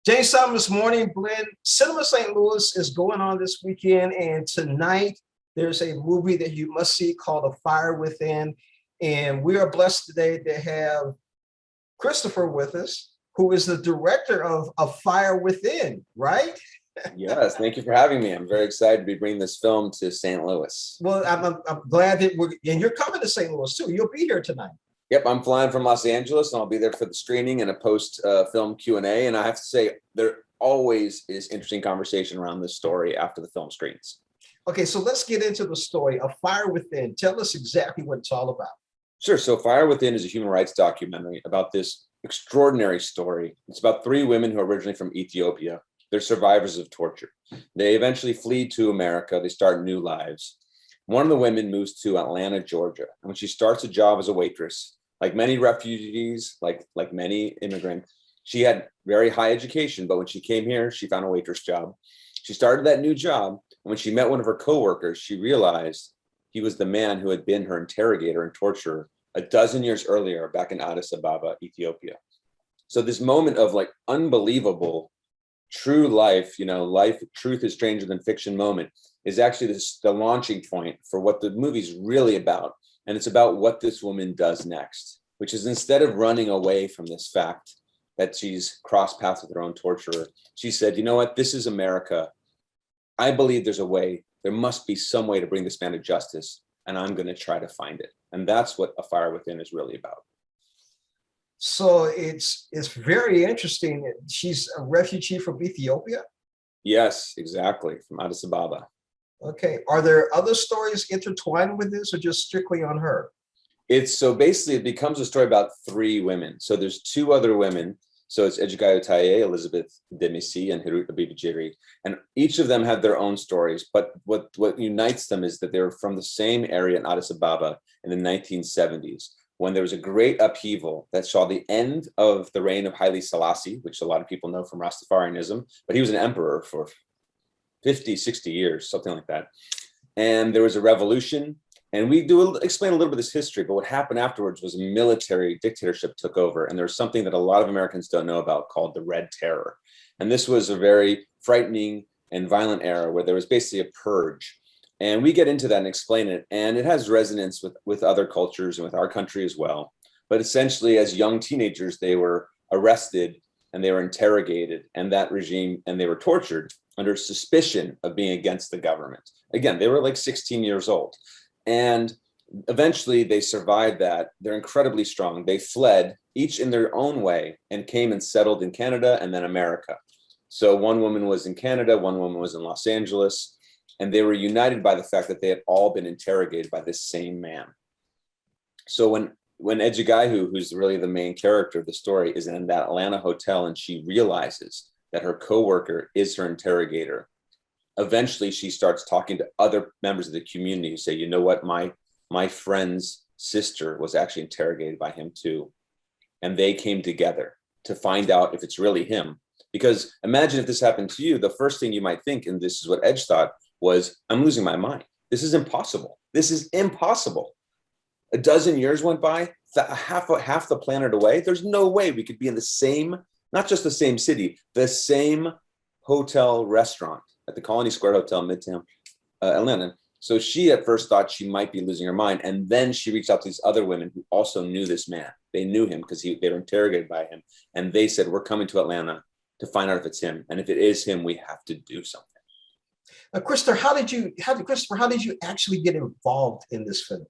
James Thomas Morning Blend. Cinema St. Louis is going on this weekend, and tonight there's a movie that you must see called A Fire Within. And we are blessed today to have Christopher with us, who is the director of A Fire Within, right? Yes, thank you for having me. I'm very excited to be bringing this film to St. Louis. Well, I'm glad that and you're coming to St. Louis too. You'll be here tonight. Yep, I'm flying from Los Angeles, and I'll be there for the screening and a post-film Q&A. And I have to say, there always is interesting conversation around this story after the film screens. Okay, so let's get into the story. A Fire Within. Tell us exactly what it's all about. Sure. So Fire Within is a human rights documentary about this extraordinary story. It's about three women who are originally from Ethiopia. They're survivors of torture. They eventually flee to America. They start new lives. One of the women moves to Atlanta, Georgia. And when she starts a job as a waitress, like many refugees, like many immigrants, she had very high education, but when she came here, she found a waitress job. She started that new job, and when she met one of her coworkers, she realized he was the man who had been her interrogator and torturer a dozen years earlier back in Addis Ababa, Ethiopia. So this moment of like unbelievable true life, truth is stranger than fiction moment is actually the launching point for what the movie's really about. And it's about what this woman does next, which is instead of running away from this fact that she's crossed paths with her own torturer, she said, you know what, this is America. I believe there's a way, there must be some way to bring this man to justice, and I'm going to try to find it. And that's what A Fire Within is really about. So it's very interesting. She's a refugee from Ethiopia? Yes, exactly, from Addis Ababa. Okay. Are there other stories intertwined with this, or just strictly on her? So basically it becomes a story about three women. So there's two other women. So it's Ejigayo Taye, Elizabeth Demisi, and Hirut Abibajiri. And each of them have their own stories. But what unites them is that they were from the same area in Addis Ababa in the 1970s, when there was a great upheaval that saw the end of the reign of Haile Selassie, which a lot of people know from Rastafarianism, but he was an emperor for 50, 60 years, something like that. And there was a revolution. And we explain a little bit of this history, but what happened afterwards was a military dictatorship took over. And there's something that a lot of Americans don't know about called the Red Terror. And this was a very frightening and violent era where there was basically a purge. And we get into that and explain it. And it has resonance with other cultures and with our country as well. But essentially, as young teenagers, they were arrested and they were interrogated, and that regime, and they were tortured under suspicion of being against the government. Again, they were like 16 years old. And eventually they survived that. They're incredibly strong. They fled, each in their own way, and came and settled in Canada and then America. So one woman was in Canada, one woman was in Los Angeles, and they were united by the fact that they had all been interrogated by this same man. So when Ejigayo, who's really the main character of the story, is in that Atlanta hotel and she realizes that her coworker is her interrogator, eventually she starts talking to other members of the community who say, you know what, my friend's sister was actually interrogated by him too. And they came together to find out if it's really him. Because imagine if this happened to you, the first thing you might think, and this is what Edge thought, was, I'm losing my mind. This is impossible. This is impossible. A dozen years went by, half the planet away. There's no way we could be in the same, not just the same city, the same hotel restaurant at the Colony Square Hotel, Midtown, Atlanta. So she at first thought she might be losing her mind. And then she reached out to these other women who also knew this man. They knew him because they were interrogated by him. And they said, we're coming to Atlanta to find out if it's him. And if it is him, we have to do something. Christopher, how did you actually get involved in this film?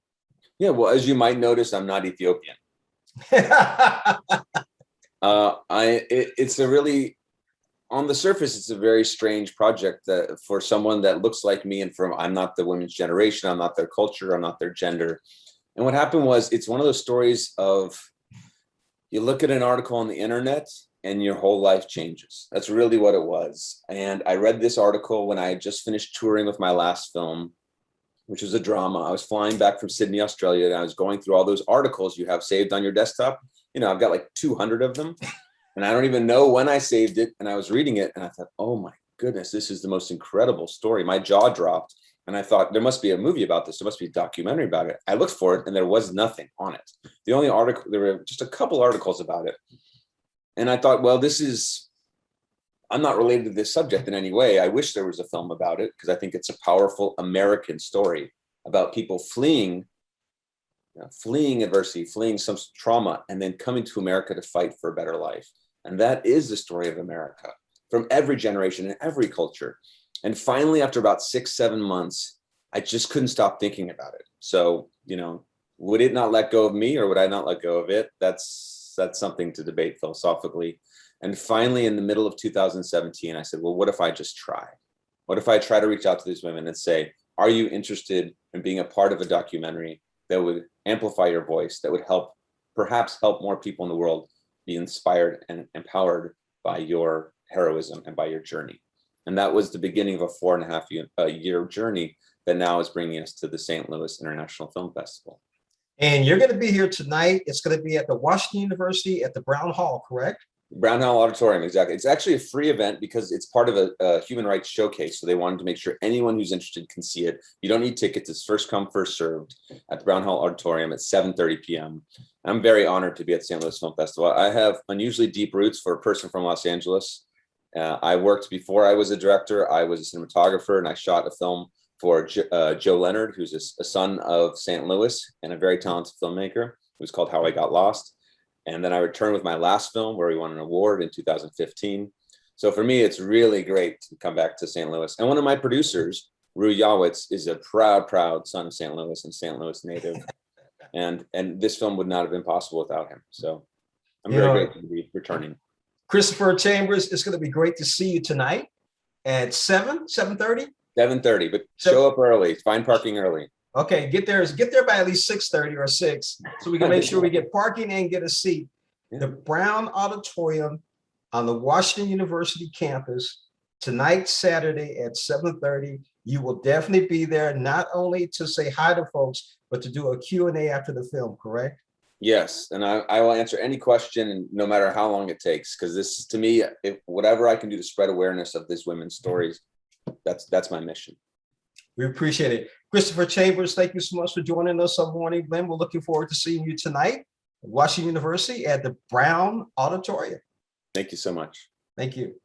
Yeah, well, as you might notice, I'm not Ethiopian. It's a really, on the surface, it's a very strange project for someone that looks like me, and I'm not the women's generation, I'm not their culture, I'm not their gender. And what happened was, it's one of those stories of, you look at an article on the internet and your whole life changes. That's really what it was. And I read this article when I had just finished touring with my last film, which was a drama. I was flying back from Sydney, Australia, and I was going through all those articles you have saved on your desktop. I've got like 200 of them. And I don't even know when I saved it. And I was reading it and I thought, oh my goodness, this is the most incredible story. My jaw dropped. And I thought, there must be a movie about this. There must be a documentary about it. I looked for it and there was nothing on it. The only article, there were just a couple articles about it. And I thought, well, this is I'm not related to this subject in any way. I wish there was a film about it because I think it's a powerful American story about people fleeing adversity, fleeing some trauma, and then coming to America to fight for a better life. And that is the story of America from every generation and every culture. And finally, after about 6-7 months, I just couldn't stop thinking about it. So, would it not let go of me, or would I not let go of it? That's something to debate philosophically. And finally, in the middle of 2017, I said, well, what if I just try? What if I try to reach out to these women and say, are you interested in being a part of a documentary that would amplify your voice, that would perhaps help more people in the world be inspired and empowered by your heroism and by your journey? And that was the beginning of a 4.5-year journey that now is bringing us to the St. Louis International Film Festival. And you're going to be here tonight. It's going to be at the Washington University at the Brown Hall, correct? Brown Hall Auditorium, exactly. It's actually a free event because it's part of a human rights showcase. So they wanted to make sure anyone who's interested can see it. You don't need tickets. It's first come, first served at the Brown Hall Auditorium at 7:30 p.m. I'm very honored to be at the St. Louis Film Festival. I have unusually deep roots for a person from Los Angeles. I worked before I was a director. I was a cinematographer, and I shot a film for Joe Leonard, who's a son of St. Louis and a very talented filmmaker. It was called How I Got Lost. And then I returned with my last film where we won an award in 2015. So for me, it's really great to come back to St. Louis. And one of my producers, Roo Yawitz, is a proud son of St. Louis and St. Louis native. And this film would not have been possible without him. So I'm very grateful to be returning. Christopher Chambers, it's going to be great to see you tonight at 7:30? 7:30, but show up early. Find parking early. Okay, get there by at least 6:30 or 6, so we can make sure we get parking and get a seat. The Brown Auditorium on the Washington University campus tonight, Saturday at 7:30. You will definitely be there, not only to say hi to folks, but to do a Q&A after the film, correct? Yes, and I will answer any question, no matter how long it takes, because this, to me, whatever I can do to spread awareness of these women's stories, that's my mission. We appreciate it. Christopher Chambers, thank you so much for joining us on Morning Blend. We're looking forward to seeing you tonight at Washington University at the Brown Auditorium. Thank you so much. Thank you.